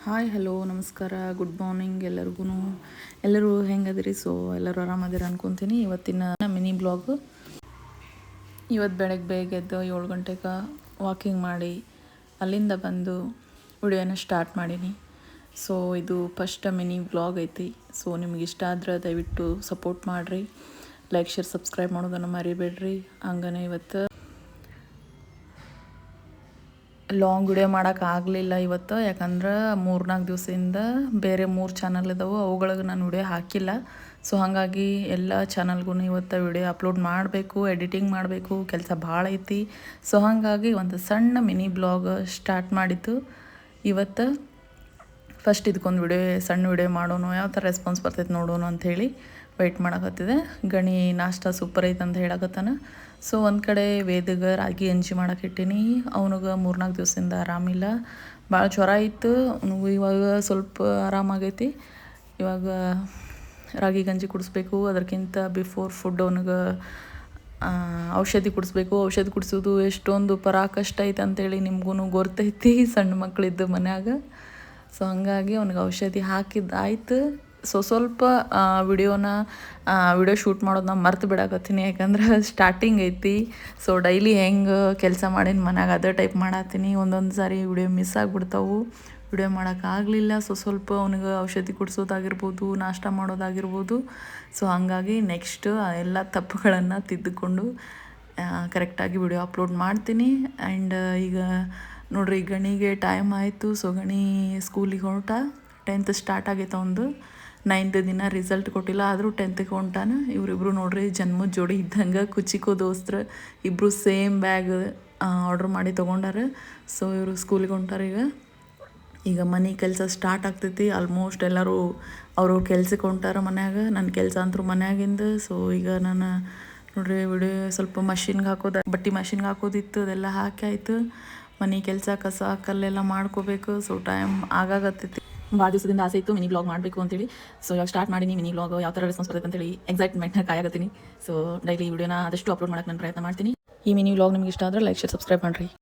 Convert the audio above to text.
Hi hello ನಮಸ್ಕಾರ good morning ಎಲ್ಲರಿಗೂ. ಎಲ್ಲರೂ ಹೆಂಗದಿರಿ? ಸೊ ಎಲ್ಲರೂ ಆರಾಮದಿರ ಅನ್ಕೊತೀನಿ. ಇವತ್ತಿನ ಮಿನಿ ಬ್ಲಾಗ್. ಇವತ್ತು ಬೆಳಗ್ಗೆ ಬೇಗ ಎದ್ದು 7 ಗಂಟೆಗೆ ವಾಕಿಂಗ್ ಮಾಡಿ ಅಲ್ಲಿಂದ ಬಂದು ವಿಡಿಯೋನ ಸ್ಟಾರ್ಟ್ ಮಾಡೀನಿ. ಸೊ ಇದು ಫಸ್ಟ್ ಮಿನಿ ಬ್ಲಾಗ್ ಐತಿ. ಸೊ ನಿಮ್ಗೆ ಇಷ್ಟ ಆದ್ರೆ ದಯವಿಟ್ಟು ಸಪೋರ್ಟ್ ಮಾಡಿರಿ, ಲೈಕ್ ಶೇರ್ ಸಬ್ಸ್ಕ್ರೈಬ್ ಮಾಡೋದನ್ನು ಮರಿಬೇಡ್ರಿ. ಹಂಗನೇ ಇವತ್ತು ಲಾಂಗ್ ವಿಡಿಯೋ ಮಾಡೋಕ್ಕಾಗಲಿಲ್ಲ ಇವತ್ತು, ಯಾಕಂದ್ರೆ 3-4 ದಿವಸದಿಂದ ಬೇರೆ 3 ಚಾನಲ್ ಇದ್ದಾವೆ, ಅವುಗಳಿಗೆ ನಾನು ವಿಡಿಯೋ ಹಾಕಿಲ್ಲ. ಸೊ ಹಾಗಾಗಿ ಎಲ್ಲ ಚಾನಲ್ಗೂ ಇವತ್ತು ವಿಡಿಯೋ ಅಪ್ಲೋಡ್ ಮಾಡಬೇಕು, ಎಡಿಟಿಂಗ್ ಮಾಡಬೇಕು, ಕೆಲಸ ಭಾಳ ಐತಿ. ಸೊ ಹಾಗಾಗಿ ಒಂದು ಸಣ್ಣ ಮಿನಿ ಬ್ಲಾಗ್ ಸ್ಟಾರ್ಟ್ ಮಾಡಿತ್ತು ಇವತ್ತು. ಫಸ್ಟ್ ಇದಕ್ಕೊಂದು ಸಣ್ಣ ವಿಡಿಯೋ ಮಾಡೋಣ, ಯಾವ ಥರ ರೆಸ್ಪಾನ್ಸ್ ಬರ್ತೈತೆ ನೋಡೋಣ ಅಂಥೇಳಿ ವೆಯ್ಟ್ ಮಾಡಕತ್ತಿದೆ. ಗಣಿ ನಾಷ್ಟ ಸೂಪರ್ ಐತೆ ಅಂತ ಹೇಳಕತ್ತಾನ. ಸೊ ಒಂದು ಕಡೆ ವೇದಗೆ ರಾಗಿ ಗಂಜಿ ಮಾಡಕ್ಕೆ ಇಟ್ಟೀನಿ. ಅವನಿಗೆ 3-4 ದಿವಸದಿಂದ ಆರಾಮಿಲ್ಲ, ಭಾಳ ಜ್ವರ ಇತ್ತು. ಅವನಿಗೂ ಇವಾಗ ಸ್ವಲ್ಪ ಆರಾಮಾಗೈತಿ. ಇವಾಗ ರಾಗಿ ಗಂಜಿ ಕುಡಿಸ್ಬೇಕು. ಅದಕ್ಕಿಂತ ಬಿಫೋರ್ ಫುಡ್ ಅವನಿಗೆ ಔಷಧಿ ಕುಡಿಸ್ಬೇಕು. ಔಷಧಿ ಕುಡಿಸೋದು ಎಷ್ಟೊಂದು ಪರಾಕಷ್ಟ ಐತೆ ಅಂತೇಳಿ ನಿಮ್ಗೂ ಗೊತ್ತೈತಿ, ಸಣ್ಣ ಮಕ್ಕಳಿದ್ದು ಮನ್ಯಾಗ. ಸೊ ಹಂಗಾಗಿ ಅವ್ನಿಗೆ ಔಷಧಿ ಹಾಕಿದ್ದಾಯ್ತು. ಸೊ ಸ್ವಲ್ಪ ವಿಡಿಯೋ ಶೂಟ್ ಮಾಡೋದನ್ನ ಮರ್ತು ಬಿಡಕತ್ತೀನಿ, ಯಾಕಂದ್ರೆ ಸ್ಟಾರ್ಟಿಂಗ್ ಐತಿ. ಸೊ ಡೈಲಿ ಹೆಂಗೆ ಕೆಲಸ ಮಾಡೀನಿ ಮನ್ಯಾಗ ಅದೇ ಟೈಪ್ ಮಾಡತ್ತೀನಿ. ಒಂದೊಂದು ಸಾರಿ ವಿಡಿಯೋ ಮಿಸ್ ಆಗಿಬಿಡ್ತಾವೆ, ವಿಡಿಯೋ ಮಾಡೋಕ್ಕಾಗಲಿಲ್ಲ. ಸೊ ಸ್ವಲ್ಪ ಅವ್ನಿಗೆ ಔಷಧಿ ಕುಡಿಸೋದಾಗಿರ್ಬೋದು, ನಾಷ್ಟ ಮಾಡೋದಾಗಿರ್ಬೋದು. ಸೊ ಹಾಗಾಗಿ ನೆಕ್ಸ್ಟ್ ಎಲ್ಲ ತಪ್ಪುಗಳನ್ನು ತಿದ್ದುಕೊಂಡು ಕರೆಕ್ಟಾಗಿ ವಿಡಿಯೋ ಅಪ್ಲೋಡ್ ಮಾಡ್ತೀನಿ. ಆ್ಯಂಡ್ ಈಗ ನೋಡ್ರಿ, ಗಣಿಗೆ ಟೈಮ್ ಆಯಿತು. ಸೊ ಗಣಿ ಸ್ಕೂಲಿಗೆ ಹೊರಟ. 10th ಸ್ಟಾರ್ಟ್ ಆಗೈತೆ ಒಂದು. 9th ದಿನ ರಿಸಲ್ಟ್ ಕೊಟ್ಟಿಲ್ಲ, ಆದರೂ 10th ಹೊಂಟಾನ. ಇವರಿಬ್ರು ನೋಡ್ರಿ ಜನ್ಮದ ಜೋಡಿ ಇದ್ದಂಗೆ, ಕುಚಿಕೋ ದೋಸ್ತ್ರ ಇಬ್ಬರು ಸೇಮ್ ಬ್ಯಾಗ್ ಆರ್ಡ್ರ್ ಮಾಡಿ ತೊಗೊಂಡಾರ. ಸೊ ಇವರು ಸ್ಕೂಲಿಗೆ ಹೊಂಟಾರ. ಈಗ ಮನೆ ಕೆಲಸ ಸ್ಟಾರ್ಟ್ ಆಗ್ತೈತಿ. ಆಲ್ಮೋಸ್ಟ್ ಎಲ್ಲರೂ ಅವರು ಕೆಲ್ಸಕ್ಕೆ ಹೊಂಟಾರ ಮನ್ಯಾಗ. ನನ್ನ ಕೆಲಸ ಅಂತೂ ಮನ್ಯಾಗಿಂದ. ಸೊ ಈಗ ನಾನು ನೋಡ್ರಿ ವಿಡಿಯೋ ಸ್ವಲ್ಪ ಬಟ್ಟೆ ಮಷಿನ್ಗೆ ಹಾಕೋದಿತ್ತು, ಅದೆಲ್ಲ ಹಾಕಿ ಆಯಿತು. ಮನೆ ಕೆಲಸ ಕಸ ಕಲ್ಲೆಲ್ಲ ಮಾಡ್ಕೋಬೇಕು. ಸೊ ಟೈಮ್ ಆಗಾಗತ್ತೈತಿ. ಭಾಳ ದಿವಸದಿಂದ ಆಸೆ ಇತ್ತು ಮಿನಿ ಬ್ಲಾಗ್ ಮಾಡಬೇಕು ಅಂತೇಳಿ. ಸೊ ಇವಾಗ ಸ್ಟಾರ್ಟ್ ಮಾಡೀನಿ ಮಿನಿ ಬ್ಲಾಗ್. ಯಾವ ಥರ ರೆಸ್ಪಾನ್ಸ್ ಬರ್ತೈತೆ ಅಂತೇಳಿ ಎಕ್ಸೈಟ್ಮೆಂಟ್ನ ಕಾಯಾಗತ್ತೀನಿ. ಸೊ ಡೈಲಿ ವಿಡಿಯೋನ ಆದಷ್ಟು ಅಪ್ಲೋಡ್ ಮಾಡೋಕ್ಕೆ ನಾನು ಪ್ರಯತ್ನ ಮಾಡ್ತೀನಿ. ಈ ಮಿನಿ ಬ್ಲಾಗ್ ನಿಮ್ಗೆ ಇಷ್ಟ ಆದರೆ ಲೈಕ್ ಶೇರ್ ಸಬ್ಸ್ಕ್ರೈಬ್ ಮಾಡಿರಿ.